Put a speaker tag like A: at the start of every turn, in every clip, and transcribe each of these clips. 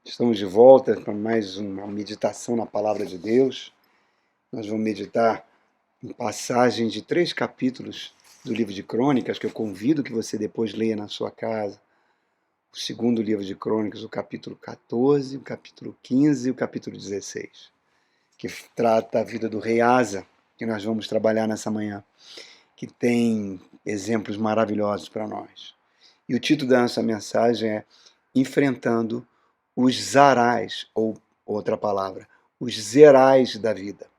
A: Estamos de volta com mais uma meditação na Palavra de Deus. Nós vamos meditar em passagem de 3 capítulos do livro de Crônicas, que eu convido que você depois leia na sua casa. O segundo livro de Crônicas, o capítulo 14, o capítulo 15 e o capítulo 16, que trata a vida do rei Asa, que nós vamos trabalhar nessa manhã, que tem exemplos maravilhosos para nós. E o título da nossa mensagem é Enfrentando os Zarais, ou outra palavra, os Zerais da vida.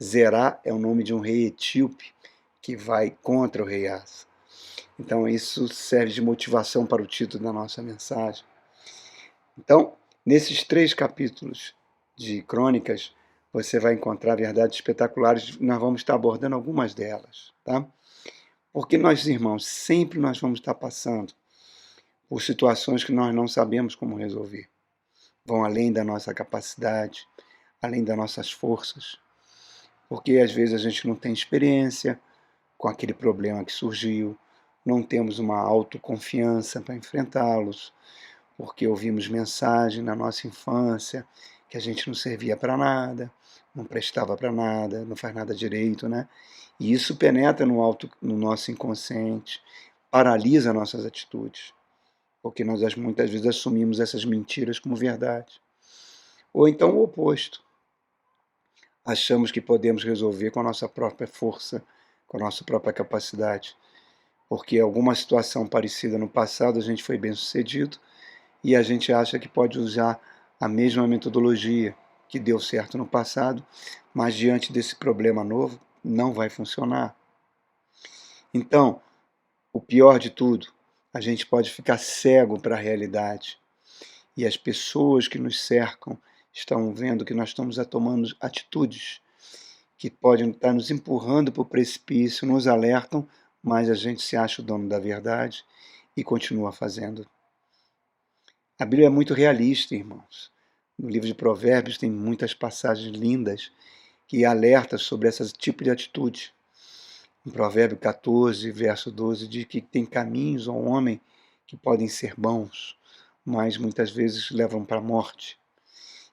A: Zerá é o nome de um rei etíope que vai contra o rei Asa. Então isso serve de motivação para o título da nossa mensagem. Então, nesses 3 capítulos de Crônicas, você vai encontrar verdades espetaculares. Nós vamos estar abordando algumas delas, tá? Porque nós, irmãos, sempre nós vamos estar passando por situações que nós não sabemos como resolver. Vão além da nossa capacidade, além das nossas forças, porque às vezes a gente não tem experiência com aquele problema que surgiu, não temos uma autoconfiança para enfrentá-los, porque ouvimos mensagem na nossa infância que a gente não servia para nada, não prestava para nada, não faz nada direito, né? E isso penetra no nosso inconsciente, paralisa nossas atitudes, porque nós muitas vezes assumimos essas mentiras como verdade. Ou então o oposto. Achamos que podemos resolver com a nossa própria força, com a nossa própria capacidade, porque alguma situação parecida no passado a gente foi bem sucedido e a gente acha que pode usar a mesma metodologia que deu certo no passado, mas diante desse problema novo não vai funcionar. Então, o pior de tudo, a gente pode ficar cego para a realidade e as pessoas que nos cercam estão vendo que nós estamos tomando atitudes que podem estar nos empurrando para o precipício, nos alertam, mas a gente se acha o dono da verdade e continua fazendo. A Bíblia é muito realista, irmãos. No livro de Provérbios tem muitas passagens lindas que alertam sobre esse tipo de atitude. Em Provérbio 14, verso 12, diz que tem caminhos ao homem que podem ser bons, mas muitas vezes levam para a morte.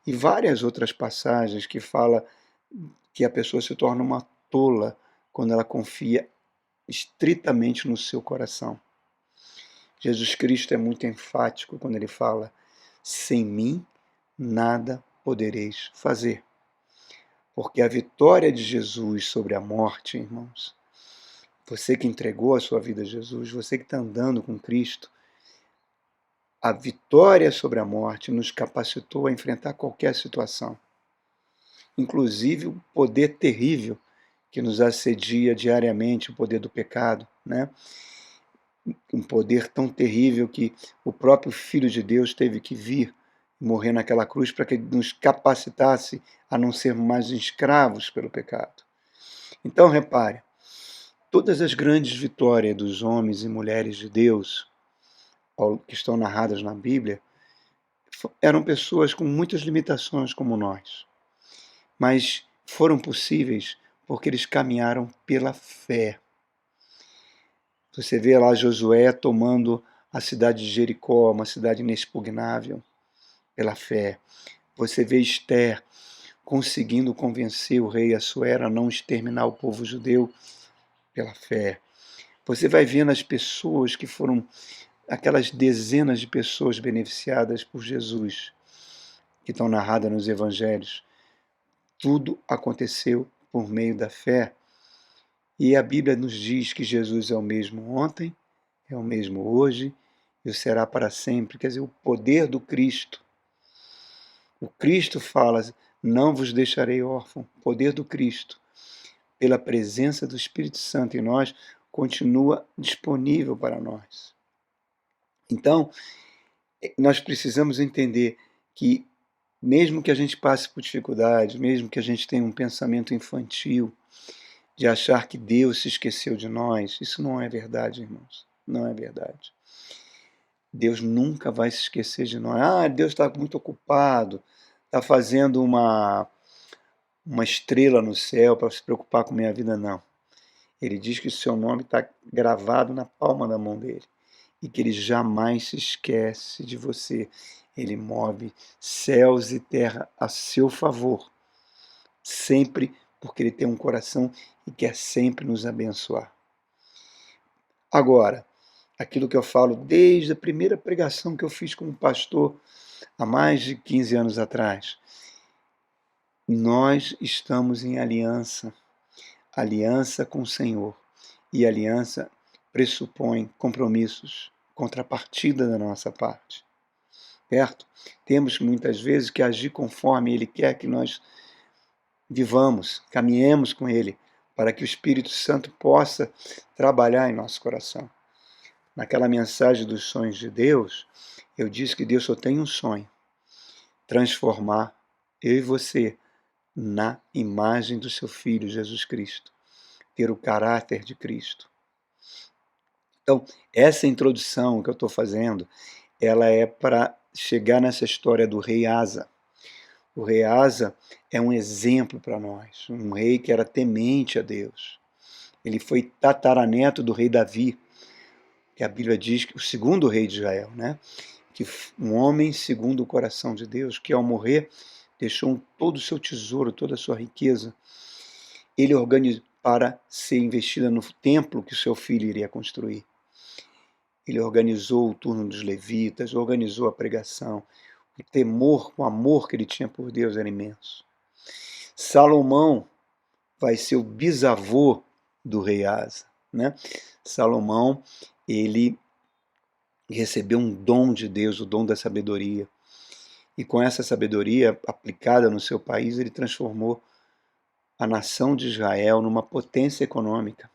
A: E várias outras passagens que falam que a pessoa se torna uma tola quando ela confia estritamente no seu coração. Jesus Cristo é muito enfático quando ele fala: sem mim nada podereis fazer. Porque a vitória de Jesus sobre a morte, irmãos, você que entregou a sua vida a Jesus, você que está andando com Cristo, a vitória sobre a morte nos capacitou a enfrentar qualquer situação. Inclusive o poder terrível que nos assedia diariamente, o poder do pecado, né? Um poder tão terrível que o próprio Filho de Deus teve que vir morrer naquela cruz para que nos capacitasse a não sermos mais escravos pelo pecado. Então, repare, todas as grandes vitórias dos homens e mulheres de Deus, que estão narradas na Bíblia, eram pessoas com muitas limitações como nós, mas foram possíveis porque eles caminharam pela fé. Você vê lá Josué tomando a cidade de Jericó, uma cidade inexpugnável, pela fé. Você vê Esther conseguindo convencer o rei Assuero a não exterminar o povo judeu pela fé. Você vai vendo as pessoas que foram, aquelas dezenas de pessoas beneficiadas por Jesus, que estão narradas nos evangelhos. Tudo aconteceu por meio da fé. E a Bíblia nos diz que Jesus é o mesmo ontem, é o mesmo hoje e o será para sempre. Quer dizer, o poder do Cristo. O Cristo fala: não vos deixarei órfão. O poder do Cristo, pela presença do Espírito Santo em nós, continua disponível para nós. Então, nós precisamos entender que, mesmo que a gente passe por dificuldades, mesmo que a gente tenha um pensamento infantil, de achar que Deus se esqueceu de nós, isso não é verdade, irmãos. Não é verdade. Deus nunca vai se esquecer de nós. Deus está muito ocupado, está fazendo uma estrela no céu para se preocupar com minha vida, não. Ele diz que o seu nome está gravado na palma da mão dele e que ele jamais se esquece de você. Ele move céus e terra a seu favor, sempre porque ele tem um coração e quer sempre nos abençoar. Agora, aquilo que eu falo desde a primeira pregação que eu fiz como pastor há mais de 15 anos atrás, nós estamos em aliança, aliança com o Senhor, e aliança pressupõe compromissos, contrapartida da nossa parte, certo? Temos muitas vezes que agir conforme Ele quer que nós vivamos, caminhemos com Ele, para que o Espírito Santo possa trabalhar em nosso coração. Naquela mensagem dos sonhos de Deus, eu disse que Deus só tem um sonho: transformar eu e você na imagem do seu Filho Jesus Cristo, ter o caráter de Cristo. Então, essa introdução que eu estou fazendo, ela é para chegar nessa história do rei Asa. O rei Asa é um exemplo para nós, um rei que era temente a Deus. Ele foi tataraneto do rei Davi, que a Bíblia diz que o segundo rei de Israel, né? Que um homem segundo o coração de Deus, que ao morrer deixou todo o seu tesouro, toda a sua riqueza. Ele organizou para ser investida no templo que o seu filho iria construir. Ele organizou o turno dos levitas, organizou a pregação. O temor, o amor que ele tinha por Deus era imenso. Salomão vai ser o bisavô do rei Asa, né? Salomão, ele recebeu um dom de Deus, o dom da sabedoria. E com essa sabedoria aplicada no seu país, ele transformou a nação de Israel numa potência econômica.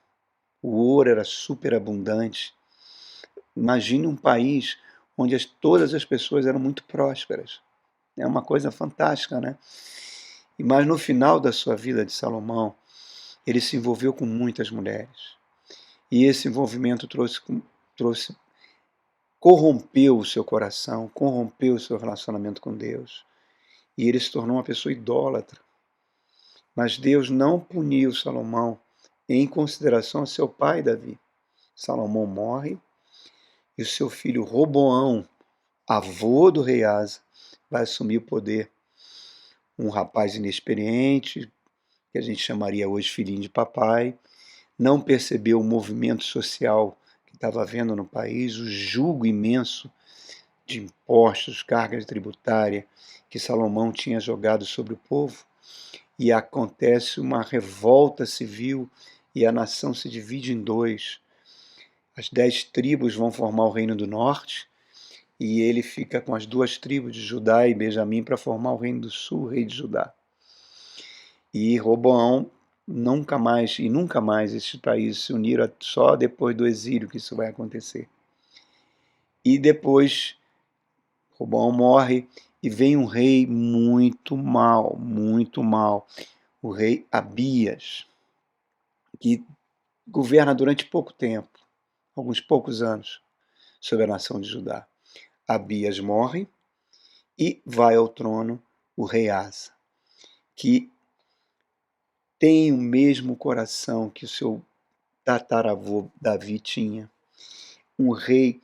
A: O ouro era superabundante. Imagine um país onde todas as pessoas eram muito prósperas. É uma coisa fantástica, né? Mas no final da sua vida de Salomão, ele se envolveu com muitas mulheres. E esse envolvimento corrompeu o seu coração, corrompeu o seu relacionamento com Deus. E ele se tornou uma pessoa idólatra. Mas Deus não puniu Salomão em consideração a seu pai Davi. Salomão morre e o seu filho Roboão, avô do rei Asa, vai assumir o poder. Um rapaz inexperiente, que a gente chamaria hoje filhinho de papai, não percebeu o movimento social que estava havendo no país, o jugo imenso de impostos, cargas tributárias que Salomão tinha jogado sobre o povo, e acontece uma revolta civil e a nação se divide em dois. As 10 tribos vão formar o Reino do Norte, e ele fica com as 2 tribos de Judá e Benjamim para formar o Reino do Sul, o rei de Judá. E Roboão nunca mais esses países se uniram, só depois do exílio que isso vai acontecer. E depois Roboão morre e vem um rei muito mau, o rei Abias, que governa durante pouco tempo, alguns poucos anos, sobre a nação de Judá. Abias morre e vai ao trono o rei Asa, que tem o mesmo coração que o seu tataravô Davi tinha. Um rei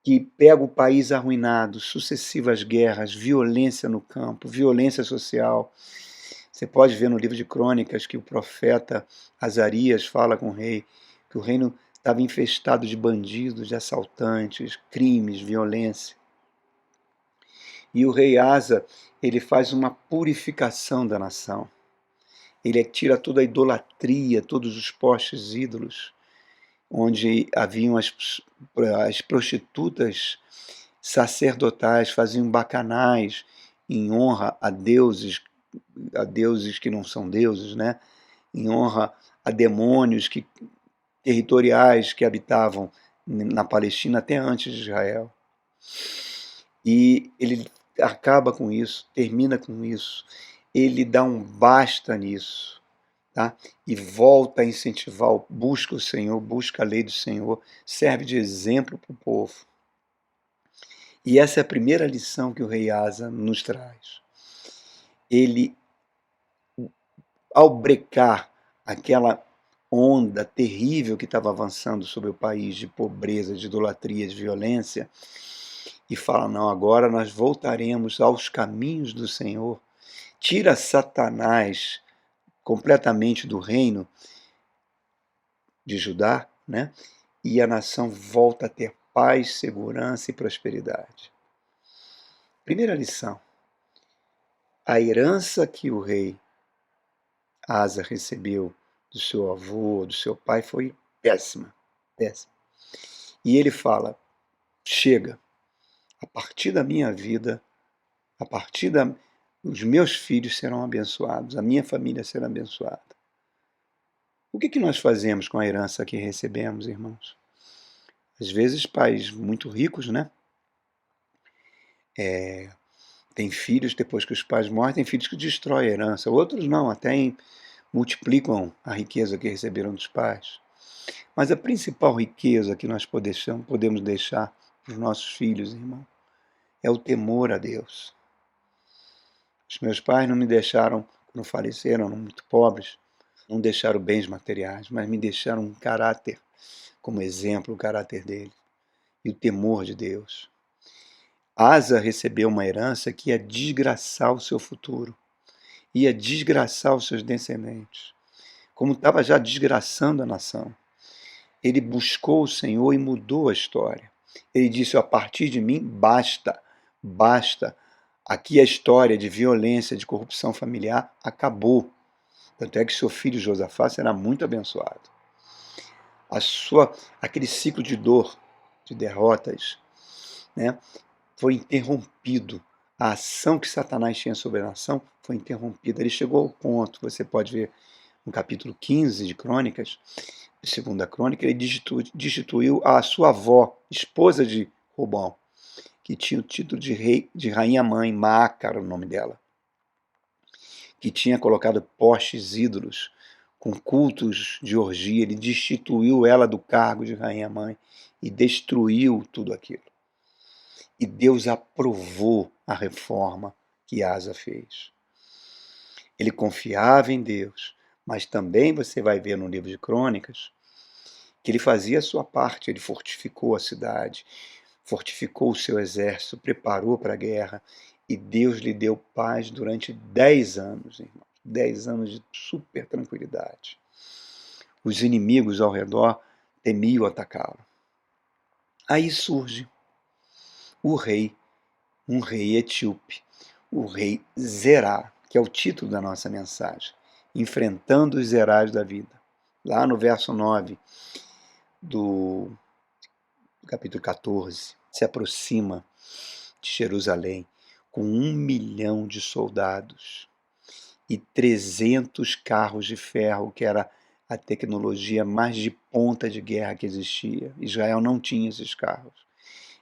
A: que pega o país arruinado, sucessivas guerras, violência no campo, violência social. Você pode ver no livro de Crônicas que o profeta Azarias fala com o rei que o reino estava infestado de bandidos, de assaltantes, crimes, violência. E o rei Asa, ele faz uma purificação da nação. Ele tira toda a idolatria, todos os postes ídolos, onde haviam as prostitutas sacerdotais, faziam bacanais em honra a deuses que não são deuses, né? Em honra a demônios territoriais que habitavam na Palestina até antes de Israel. E ele acaba com isso, termina com isso, ele dá um basta nisso, tá? E volta a incentivar, busca o Senhor, busca a lei do Senhor, serve de exemplo para o povo. E essa é a primeira lição que o rei Asa nos traz. Ele, ao brecar aquela onda terrível que estava avançando sobre o país de pobreza, de idolatria, de violência, e fala: não, agora nós voltaremos aos caminhos do Senhor. Tira Satanás completamente do reino de Judá, né? E a nação volta a ter paz, segurança e prosperidade. Primeira lição: a herança que o rei Asa recebeu do seu avô, do seu pai, foi péssima, péssima. E ele fala: chega, a partir da minha vida, a partir os meus filhos serão abençoados, a minha família será abençoada. O que nós fazemos com a herança que recebemos, irmãos? Às vezes, pais muito ricos, né? Tem filhos, depois que os pais morrem, tem filhos que destroem a herança. Outros não, até multiplicam a riqueza que receberam dos pais. Mas a principal riqueza que nós podemos deixar para os nossos filhos, irmão, é o temor a Deus. Os meus pais não me deixaram, quando faleceram, eram muito pobres, não deixaram bens materiais, mas me deixaram um caráter, como exemplo, o caráter dele, e o temor de Deus. Asa recebeu uma herança que ia desgraçar o seu futuro, ia desgraçar os seus descendentes, como estava já desgraçando a nação. Ele buscou o Senhor e mudou a história. Ele disse: a partir de mim, basta, basta. Aqui a história de violência, de corrupção familiar acabou. Tanto é que seu filho Josafá será muito abençoado. Aquele ciclo de dor, de derrotas, né, foi interrompido. A ação que Satanás tinha sobre a nação foi interrompida. Ele chegou ao ponto, você pode ver no capítulo 15 de Crônicas, segunda crônica, ele destituiu a sua avó, esposa de Robão, que tinha o título de rainha mãe, Maaca era o nome dela, que tinha colocado postes ídolos com cultos de orgia. Ele destituiu ela do cargo de rainha mãe e destruiu tudo aquilo. E Deus aprovou a reforma que Asa fez. Ele confiava em Deus, mas também você vai ver no livro de Crônicas que ele fazia a sua parte. Ele fortificou a cidade, fortificou o seu exército, preparou para a guerra, e Deus lhe deu paz durante 10 anos, irmão. 10 anos de super tranquilidade. Os inimigos ao redor temiam atacá-lo. Aí surge o rei, um rei etíope, o rei Zerá, que é o título da nossa mensagem, enfrentando os Zerás da vida. Lá no verso 9 do capítulo 14, se aproxima de Jerusalém com 1 milhão de soldados e 300 carros de ferro, que era a tecnologia mais de ponta de guerra que existia. Israel não tinha esses carros.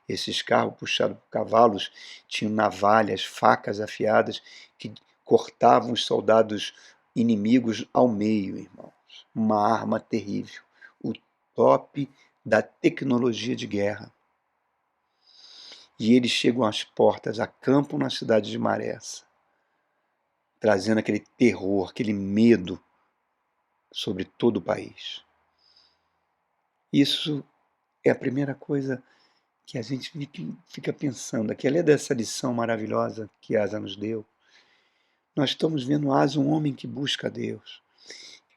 A: Esses carros, puxados por cavalos, tinham navalhas, facas afiadas, que cortavam os soldados inimigos ao meio, irmãos. Uma arma terrível. O top da tecnologia de guerra. E eles chegam às portas, acampam na cidade de Maressa, trazendo aquele terror, aquele medo sobre todo o país. Isso é a primeira coisa que a gente fica pensando. Aqui, além dessa lição maravilhosa que Asa nos deu, nós estamos vendo Asa, um homem que busca a Deus,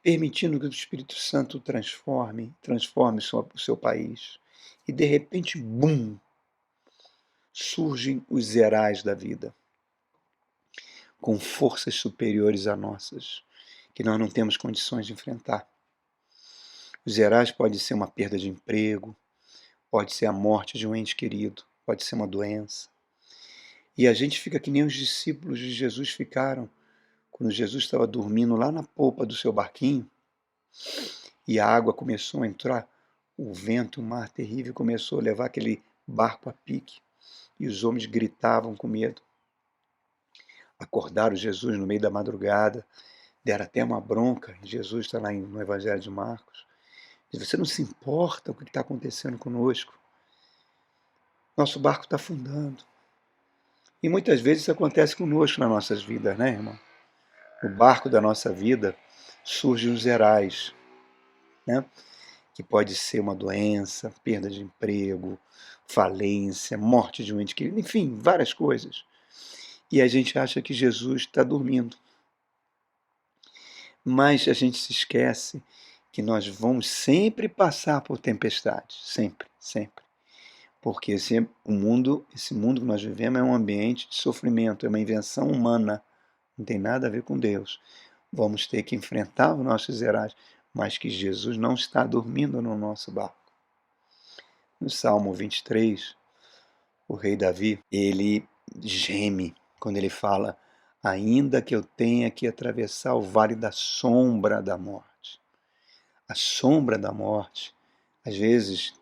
A: permitindo que o Espírito Santo transforme o seu país. E de repente, bum, surgem os Zerais da vida, com forças superiores a nossas, que nós não temos condições de enfrentar. Os Zerais pode ser uma perda de emprego, pode ser a morte de um ente querido, pode ser uma doença. E a gente fica que nem os discípulos de Jesus ficaram, quando Jesus estava dormindo lá na polpa do seu barquinho, e a água começou a entrar, o vento, o mar terrível começou a levar aquele barco a pique, e os homens gritavam com medo. Acordaram Jesus no meio da madrugada, deram até uma bronca. Jesus está lá no Evangelho de Marcos. Diz: você não se importa com o que está acontecendo conosco? Nosso barco está afundando. E muitas vezes isso acontece conosco nas nossas vidas, né, irmão? No barco da nossa vida surgem os Zerais, né? que pode ser uma doença, perda de emprego, falência, morte de um ente querido, enfim, várias coisas. E a gente acha que Jesus está dormindo. Mas a gente se esquece que nós vamos sempre passar por tempestades, sempre, sempre. Porque esse mundo que nós vivemos é um ambiente de sofrimento, é uma invenção humana, não tem nada a ver com Deus. Vamos ter que enfrentar os nossos Zerais, mas que Jesus não está dormindo no nosso barco. No Salmo 23, o rei Davi, ele geme quando ele fala: ainda que eu tenha que atravessar o vale da sombra da morte. A sombra da morte, às vezes,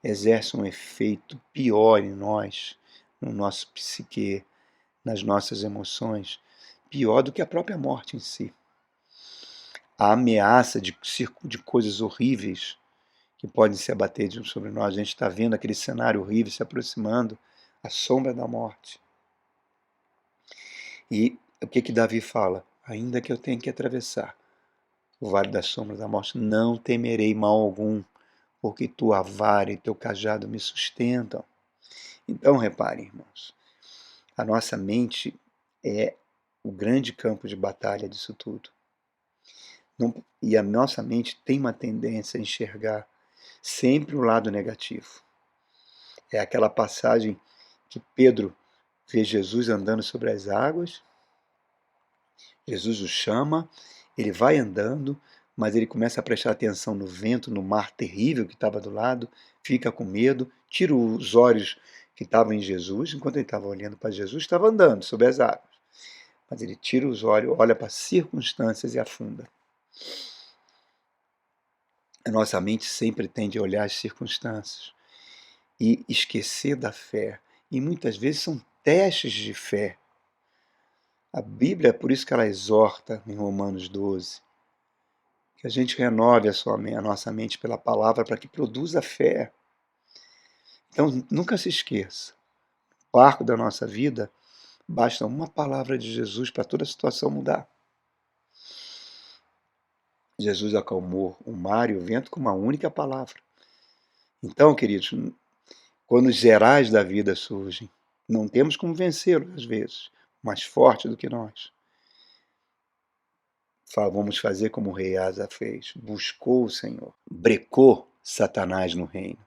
A: exerce um efeito pior em nós, no nosso psique, nas nossas emoções, pior do que a própria morte em si. A ameaça de coisas horríveis que podem se abater sobre nós. A gente está vendo aquele cenário horrível se aproximando, a sombra da morte. E o que Davi fala? Ainda que eu tenha que atravessar o vale da sombra da morte, não temerei mal algum, porque tua vara e teu cajado me sustentam. Então, reparem, irmãos, a nossa mente é o grande campo de batalha disso tudo. E a nossa mente tem uma tendência a enxergar sempre o lado negativo. É aquela passagem que Pedro vê Jesus andando sobre as águas, Jesus o chama, ele vai andando, mas ele começa a prestar atenção no vento, no mar terrível que estava do lado, fica com medo, tira os olhos que estavam em Jesus, enquanto ele estava olhando para Jesus, estava andando sobre as águas. Mas ele tira os olhos, olha para as circunstâncias e afunda. A nossa mente sempre tende a olhar as circunstâncias e esquecer da fé. E muitas vezes são testes de fé. A Bíblia, é por isso que ela exorta em Romanos 12, que a gente renove a nossa mente pela palavra para que produza fé. Então, nunca se esqueça, no arco da nossa vida, basta uma palavra de Jesus para toda a situação mudar. Jesus acalmou o mar e o vento com uma única palavra. Então, queridos, quando os gerais da vida surgem, não temos como vencê-los às vezes, mais forte do que nós. Vamos fazer como o rei Asa fez, buscou o Senhor, brecou Satanás no reino.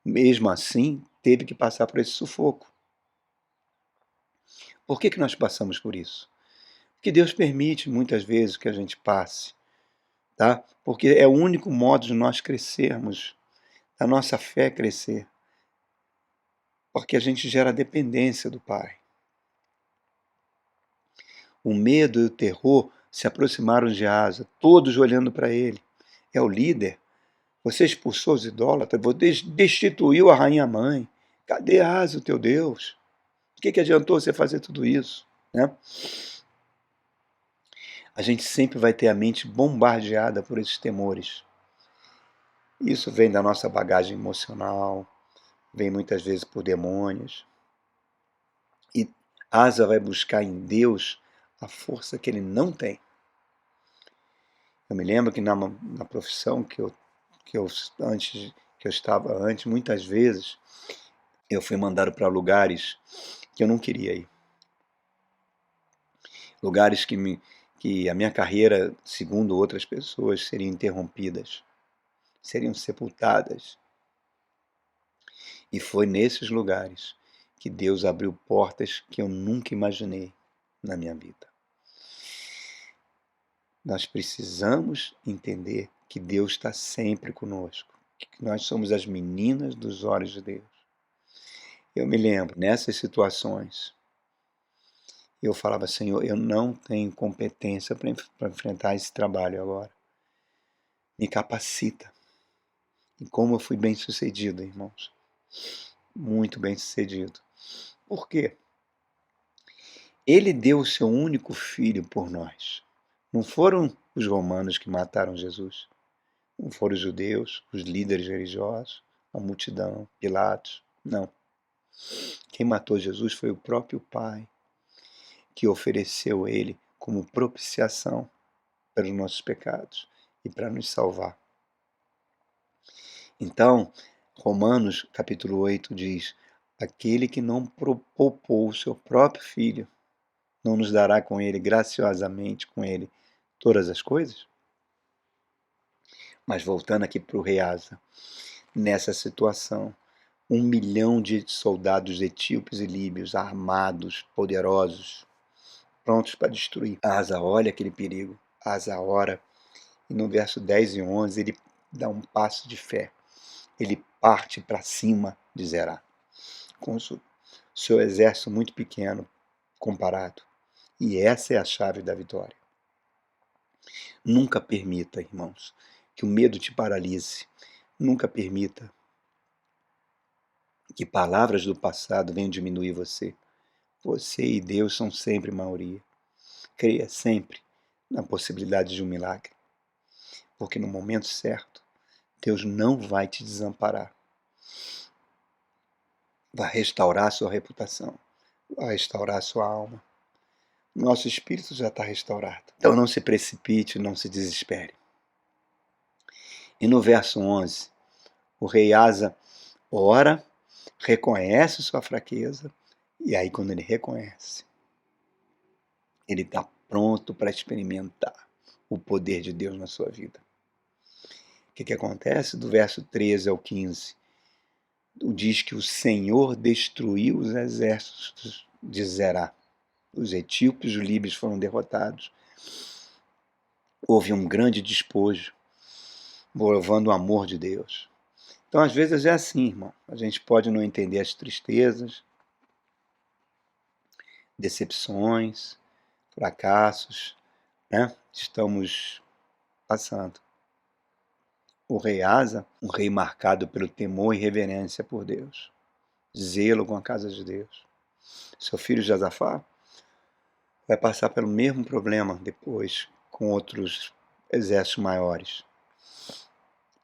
A: Mesmo assim, teve que passar por esse sufoco. Por que nós passamos por isso? Porque Deus permite muitas vezes que a gente passe, tá? Porque é o único modo de nós crescermos, da nossa fé crescer. Porque a gente gera dependência do Pai. O medo e o terror se aproximaram de Asa, todos olhando para ele. É o líder. Você expulsou os idólatras, você destituiu a rainha-mãe. Cadê Asa, o teu Deus? O que adiantou você fazer tudo isso? Né? A gente sempre vai ter a mente bombardeada por esses temores. Isso vem da nossa bagagem emocional, vem muitas vezes por demônios. E Asa vai buscar em Deus a força que ele não tem. Eu me lembro que na profissão que eu estava antes, muitas vezes eu fui mandado para lugares que eu não queria ir. Lugares que a minha carreira, segundo outras pessoas, seriam interrompidas, seriam sepultadas. E foi nesses lugares que Deus abriu portas que eu nunca imaginei na minha vida. Nós precisamos entender que Deus está sempre conosco, que nós somos as meninas dos olhos de Deus. Eu me lembro, nessas situações, eu falava: Senhor, eu não tenho competência para enfrentar esse trabalho agora. Me capacita. E como eu fui bem sucedido, irmãos. Muito bem sucedido. Por quê? Ele deu o seu único filho por nós. Não foram os romanos que mataram Jesus. Não foram os judeus, os líderes religiosos, a multidão, Pilatos. Não. Quem matou Jesus foi o próprio Pai, que ofereceu ele como propiciação pelos nossos pecados e para nos salvar. Então, Romanos capítulo 8 diz: aquele que não poupou o seu próprio filho, não nos dará com ele, graciosamente com ele, todas as coisas? Mas voltando aqui para o rei Asa, nessa situação, 1 milhão de soldados etíopes e líbios, armados, poderosos, prontos para destruir. Asa olha aquele perigo, Asa ora, e no verso 10 e 11 ele dá um passo de fé. Ele parte para cima de Zerá, com o seu exército muito pequeno comparado. E essa é a chave da vitória. Nunca permita, irmãos, que o medo te paralise. Nunca permita que palavras do passado venham diminuir você. Você e Deus são sempre maioria. Creia sempre na possibilidade de um milagre, porque no momento certo, Deus não vai te desamparar. Vai restaurar a sua reputação, vai restaurar a sua alma. Nosso espírito já está restaurado. Então não se precipite, não se desespere. E no verso 11, o rei Asa ora, reconhece sua fraqueza, e aí quando ele reconhece, ele está pronto para experimentar o poder de Deus na sua vida. O que acontece? Do verso 13 ao 15, diz que o Senhor destruiu os exércitos de Zerá. Os etíopes e os líbios foram derrotados. Houve um grande despojo, provando o amor de Deus. Então, às vezes é assim, irmão. A gente pode não entender as tristezas, decepções, fracassos, né? Estamos passando. O rei Asa, um rei marcado pelo temor e reverência por Deus, zelo com a casa de Deus. Seu filho Josafá vai passar pelo mesmo problema depois com outros exércitos maiores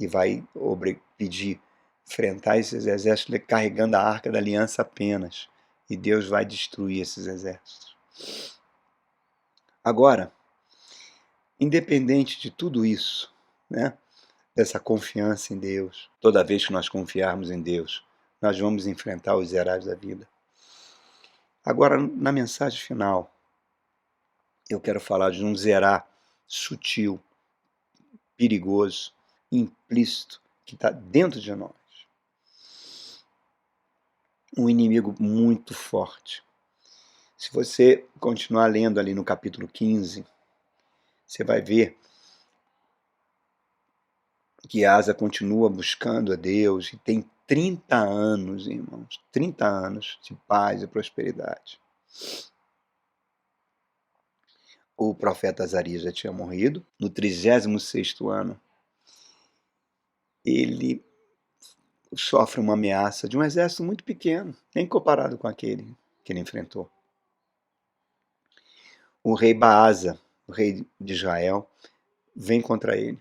A: e vai pedir enfrentar esses exércitos carregando a arca da aliança apenas, e Deus vai destruir esses exércitos. Agora, independente de tudo isso, né, dessa confiança em Deus, toda vez que nós confiarmos em Deus, nós vamos enfrentar os Zerás da vida. Agora, na mensagem final, eu quero falar de um Zerá sutil, perigoso, implícito, que está dentro de nós. Um inimigo muito forte. Se você continuar lendo ali no capítulo 15, você vai ver que Asa continua buscando a Deus e tem 30 anos, irmãos, 30 anos de paz e prosperidade. O profeta Azarias já tinha morrido. No 36º ano, ele sofre uma ameaça de um exército muito pequeno, nem comparado com aquele que ele enfrentou. O rei Baasa, o rei de Israel, vem contra ele.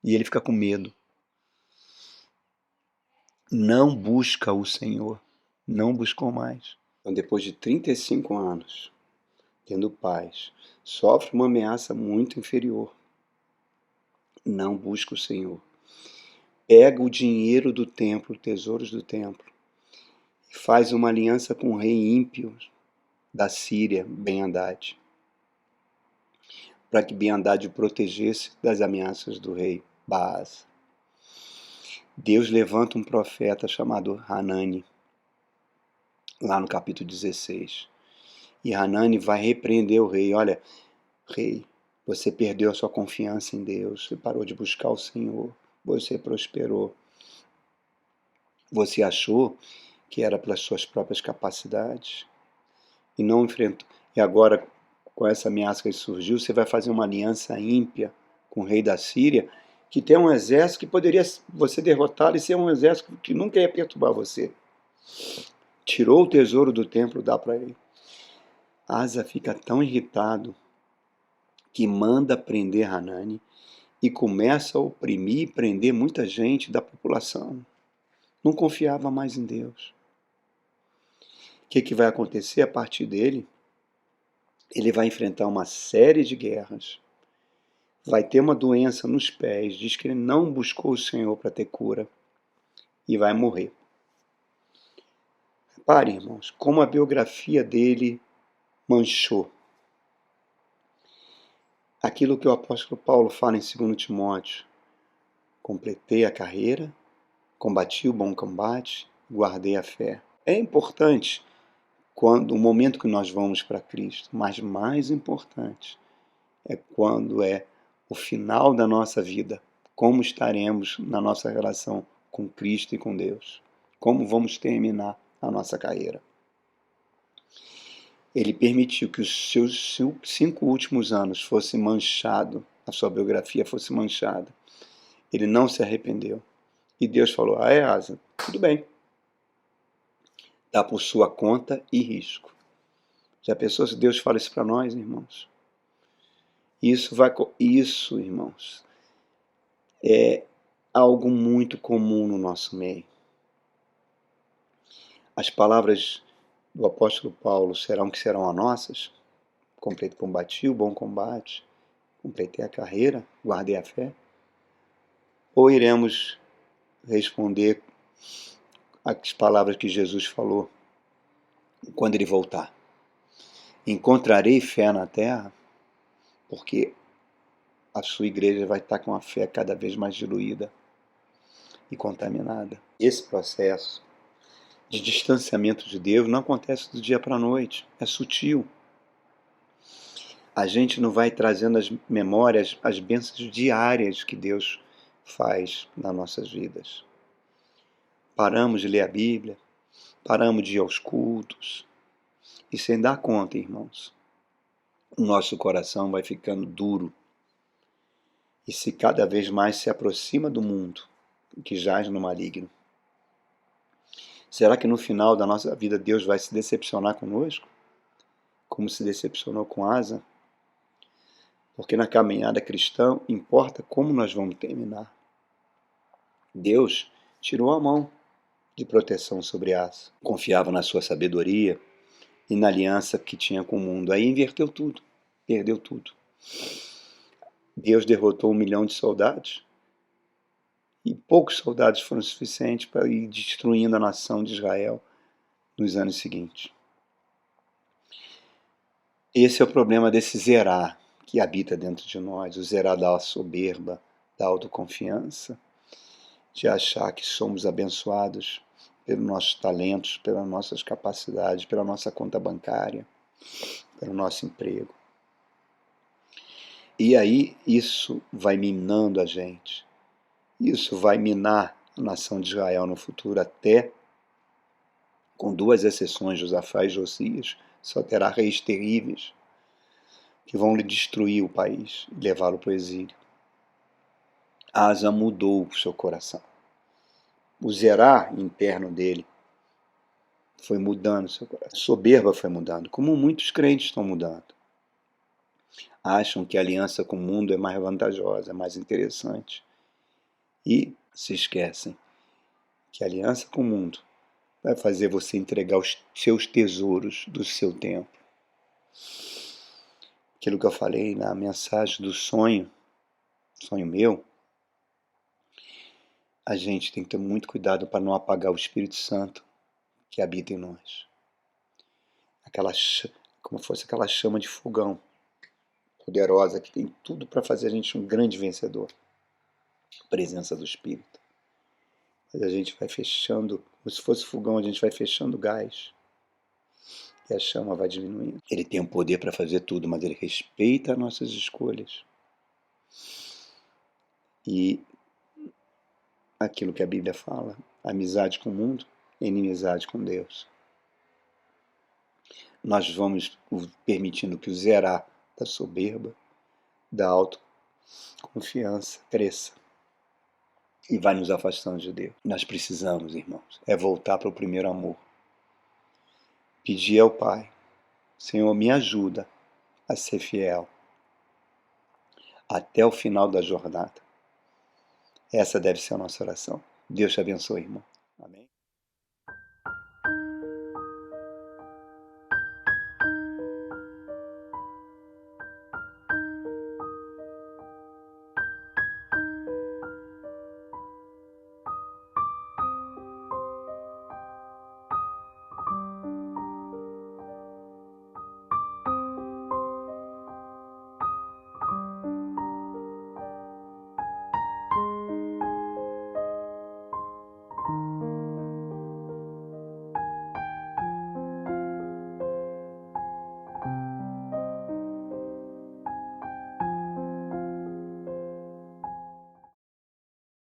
A: E ele fica com medo. Não busca o Senhor. Não buscou mais. Então, depois de 35 anos, tendo paz, sofre uma ameaça muito inferior. Não busca o Senhor. Pega o dinheiro do templo, tesouros do templo, e faz uma aliança com o rei ímpio da Síria, Ben-Hadad, para que Ben-Hadad o protegesse das ameaças do rei Baasa. Deus levanta um profeta chamado Hanani, lá no capítulo 16. E Hanani vai repreender o rei. Olha, rei, você perdeu a sua confiança em Deus, você parou de buscar o Senhor, você prosperou. Você achou que era pelas suas próprias capacidades e não enfrentou. E agora, com essa ameaça que surgiu, você vai fazer uma aliança ímpia com o rei da Síria, que tem um exército que poderia você derrotá-lo e ser um exército que nunca ia perturbar você. Tirou o tesouro do templo, dá para ele. Asa fica tão irritado que manda prender Hanani e começa a oprimir e prender muita gente da população. Não confiava mais em Deus. O que vai acontecer a partir dele? Ele vai enfrentar uma série de guerras, vai ter uma doença nos pés, diz que ele não buscou o Senhor para ter cura e vai morrer. Repare, irmãos, como a biografia dele manchou. Aquilo que o apóstolo Paulo fala em 2 Timóteo: completei a carreira, combati o bom combate, guardei a fé. É importante quando o momento que nós vamos para Cristo, mas mais importante é quando é o final da nossa vida, como estaremos na nossa relação com Cristo e com Deus, como vamos terminar a nossa carreira. Ele permitiu que os seus 5 últimos anos fossem manchados, a sua biografia fosse manchada. Ele não se arrependeu. E Deus falou: Asa, tudo bem. Dá por sua conta e risco. Já pensou se Deus fala isso para nós, irmãos? Isso, irmãos, é algo muito comum no nosso meio. As palavras do apóstolo Paulo serão que serão as nossas? Combati o bom combate, completei a carreira, guardei a fé? Ou iremos responder as palavras que Jesus falou quando ele voltar? Encontrarei fé na terra? Porque a sua igreja vai estar com a fé cada vez mais diluída e contaminada. Esse processo de distanciamento de Deus não acontece do dia para a noite, é sutil. A gente não vai trazendo as memórias, as bênçãos diárias que Deus faz nas nossas vidas. Paramos de ler a Bíblia, paramos de ir aos cultos, e sem dar conta, irmãos, o nosso coração vai ficando duro e se cada vez mais se aproxima do mundo que jaz no maligno. Será que no final da nossa vida Deus vai se decepcionar conosco? Como se decepcionou com Asa? Porque na caminhada cristã importa como nós vamos terminar. Deus tirou a mão de proteção sobre Asa. Confiava na sua sabedoria e na aliança que tinha com o mundo. Aí inverteu tudo, perdeu tudo. Deus derrotou 1 milhão de soldados e poucos soldados foram suficientes para ir destruindo a nação de Israel nos anos seguintes. Esse é o problema desse zerar que habita dentro de nós, o zerar da soberba, da autoconfiança, de achar que somos abençoados pelos nossos talentos, pelas nossas capacidades, pela nossa conta bancária, pelo nosso emprego. E aí isso vai minando a gente. Isso vai minar a nação de Israel no futuro até, com 2 exceções, Josafá e Josias, só terá reis terríveis que vão lhe destruir o país e levá-lo para o exílio. Asa mudou o seu coração. O zerar interno dele foi mudando o seu coração. A soberba foi mudando, como muitos crentes estão mudando. Acham que a aliança com o mundo é mais vantajosa, é mais interessante. E se esquecem que a aliança com o mundo vai fazer você entregar os seus tesouros do seu tempo. Aquilo que eu falei na mensagem do sonho meu, a gente tem que ter muito cuidado para não apagar o Espírito Santo que habita em nós. Como fosse aquela chama de fogão poderosa que tem tudo para fazer a gente um grande vencedor. A presença do Espírito. Mas a gente vai fechando, como se fosse fogão, a gente vai fechando o gás. E a chama vai diminuindo. Ele tem o poder para fazer tudo, mas ele respeita as nossas escolhas. E aquilo que a Bíblia fala, amizade com o mundo, inimizade com Deus. Nós vamos permitindo que o zerar da soberba, da autoconfiança cresça e vai nos afastando de Deus. Nós precisamos, irmãos, voltar para o primeiro amor. Pedir ao Pai: Senhor, me ajuda a ser fiel até o final da jornada. Essa deve ser a nossa oração. Deus te abençoe, irmão. Amém.